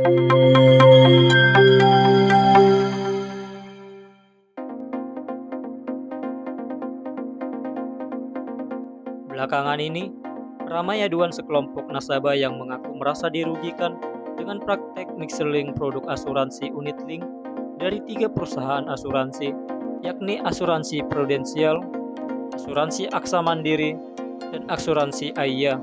Belakangan ini, ramai aduan sekelompok nasabah yang mengaku merasa dirugikan dengan praktek mixing produk asuransi unit-link dari 3 perusahaan asuransi, yakni asuransi Prudensial, asuransi Aksa Mandiri, dan asuransi Aiya.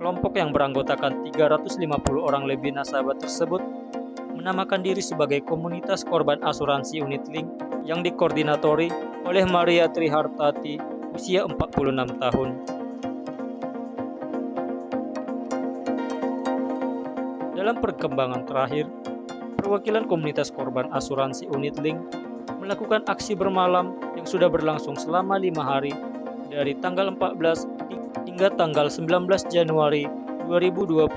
Kelompok yang beranggotakan 350 orang lebih nasabah tersebut menamakan diri sebagai komunitas korban asuransi unit-link yang dikoordinatori oleh Maria Trihartati, usia 46 tahun. Dalam perkembangan terakhir, perwakilan komunitas korban asuransi unit-link melakukan aksi bermalam yang sudah berlangsung selama 5 hari dari tanggal 14 hingga tanggal 19 Januari 2022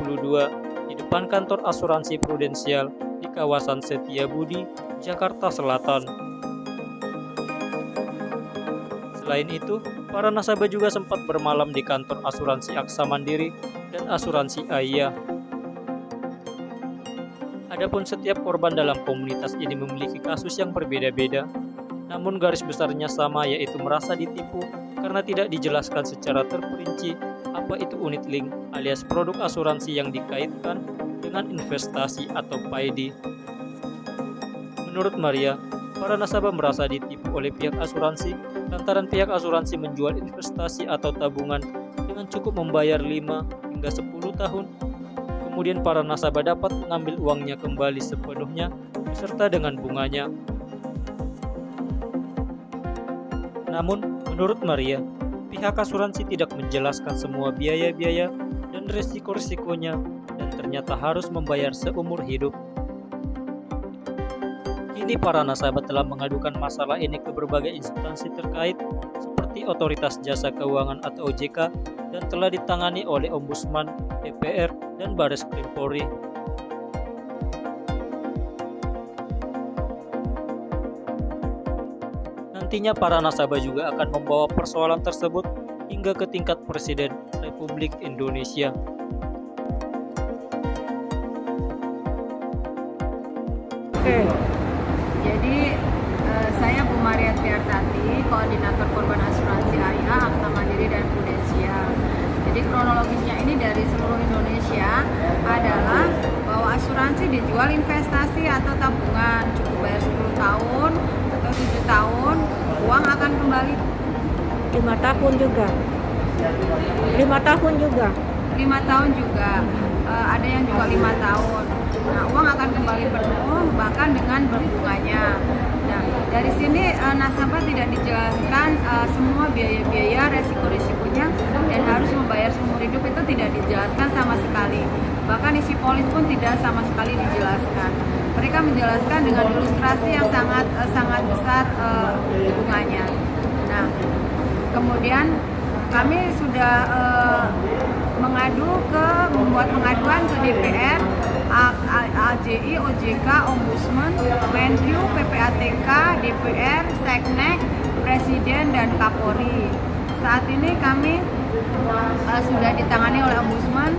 di depan kantor asuransi Prudensial di kawasan Setiabudi, Jakarta Selatan. Selain itu, para nasabah juga sempat bermalam di kantor asuransi Aksa Mandiri dan asuransi Aiya. Adapun setiap korban dalam komunitas ini memiliki kasus yang berbeda-beda, namun garis besarnya sama, yaitu merasa ditipu karena tidak dijelaskan secara terperinci apa itu unit-link alias produk asuransi yang dikaitkan dengan investasi atau PAID. Menurut Maria, para nasabah merasa ditipu oleh pihak asuransi lantaran pihak asuransi menjual investasi atau tabungan dengan cukup membayar 5 hingga 10 tahun. Kemudian para nasabah dapat mengambil uangnya kembali sepenuhnya beserta dengan bunganya. Namun, menurut Maria, pihak asuransi tidak menjelaskan semua biaya-biaya dan risiko-risikonya dan ternyata harus membayar seumur hidup. Kini para nasabah telah mengadukan masalah ini ke berbagai instansi terkait seperti Otoritas Jasa Keuangan atau OJK dan telah ditangani oleh Ombudsman, DPR, dan Bareskrim Polri. Nantinya para nasabah juga akan membawa persoalan tersebut hingga ke tingkat Presiden Republik Indonesia. Oke, jadi saya Bu Maria Trihartati, koordinator korban asuransi Aiya, Aksa Mandiri, dan Prudensial. Jadi kronologisnya ini dari seluruh Indonesia adalah bahwa asuransi dijual investasi atau tabungan, cukup bayar 10 tahun atau 7 tahun, uang akan kembali 5 tahun juga. 5 tahun juga. 5 tahun juga, ada yang juga 5 tahun. Nah, uang akan kembali penuh bahkan dengan berbunganya. Nah, dari sini nasabah tidak dijelaskan semua biaya-biaya, resiko-risikonya, dan harus membayar seumur hidup itu tidak dijelaskan sama sekali. Bahkan isi polis pun tidak sama sekali dijelaskan. Mereka menjelaskan dengan ilustrasi yang sangat besar bunganya. Nah, kemudian kami sudah membuat pengaduan ke DPR, AJI, OJK, Ombudsman, Menkyu, PPATK, DPR, Seknek, Presiden, dan Kapolri. Saat ini kami sudah ditangani oleh Ombudsman,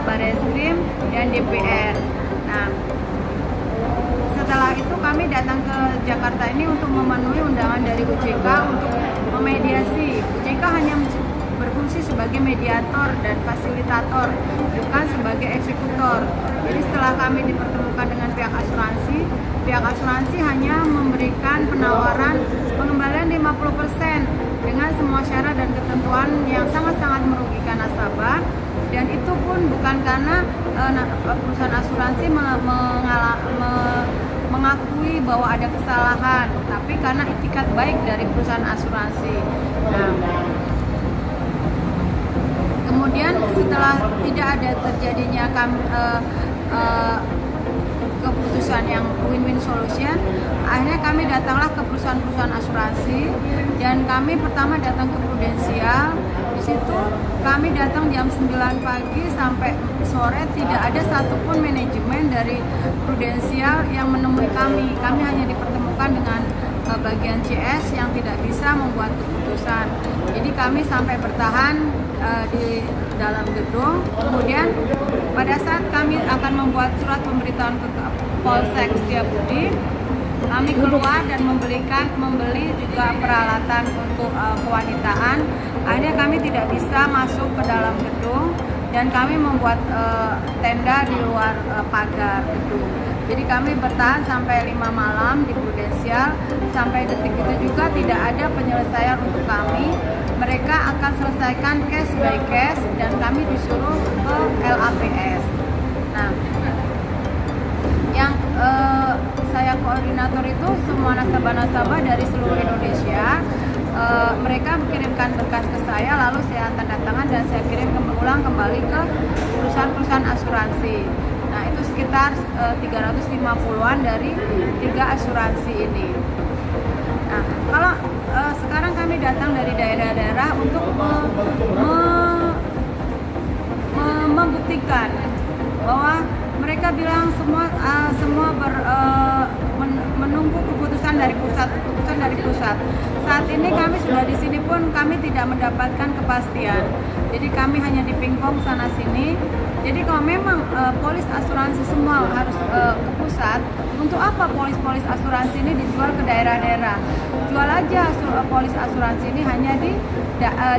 Bareskrim, dan DPR. Nah, setelah itu kami datang ke Jakarta ini untuk memenuhi undangan dari OJK untuk memediasi. OJK hanya berfungsi sebagai mediator dan fasilitator, bukan sebagai eksekutor. Jadi setelah kami dipertemukan dengan pihak asuransi hanya memberikan penawaran pengembalian 50% dengan semua syarat dan ketentuan yang sangat-sangat merugikan nasabah. Dan itu pun bukan karena perusahaan asuransi mengakui bahwa ada kesalahan, tapi karena itikat baik dari perusahaan asuransi. Nah, kemudian setelah tidak ada terjadinya keputusan yang win-win solution, akhirnya kami datanglah ke perusahaan-perusahaan asuransi, dan kami pertama datang ke Prudensial. Di situ kami datang jam 9 pagi sampai sore, tidak ada satupun manajemen dari Prudensial yang menemui kami. Kami hanya dipertemukan dengan bagian CS yang tidak bisa membuat keputusan. Jadi kami sampai bertahan di dalam gedung. Kemudian pada saat kami akan membuat surat pemberitahuan ke Polsek Setiabudi, kami keluar dan membeli juga peralatan untuk kewanitaan. Akhirnya kami tidak bisa masuk ke dalam gedung dan kami membuat tenda di luar pagar gedung. Jadi kami bertahan sampai 5 malam di Prudensial. Sampai detik itu juga tidak ada penyelesaian untuk kami. Mereka akan selesaikan case by case dan kami disuruh ke LAPS. Nah, yang saya koordinator itu semua nasabah-nasabah dari seluruh Indonesia. Mereka mengirimkan berkas ke saya, lalu saya tanda tangan dan saya kirim ulang kembali ke perusahaan-perusahaan asuransi. Nah, itu sekitar 350-an dari 3 asuransi ini. Nah, kalau sekarang kami datang dari daerah-daerah untuk membuktikan bahwa mereka bilang semua menunggu keputusan dari pusat. Saat ini kami sudah di sini pun kami tidak mendapatkan kepastian. Jadi kami hanya dipingpong sana sini. Jadi kalau memang polis asuransi semua harus ke pusat, untuk apa polis asuransi ini dijual ke daerah-daerah? Jual aja polis asuransi ini hanya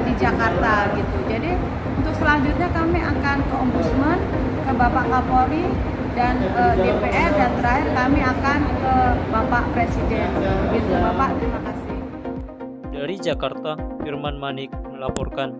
di Jakarta gitu. Jadi untuk selanjutnya kami akan ke Ombudsman, ke Bapak Kapolri dan DPR, dan terakhir kami akan ke Bapak Presiden. Gitu, Bapak. Terima kasih. Dari Jakarta, Firman Manik melaporkan.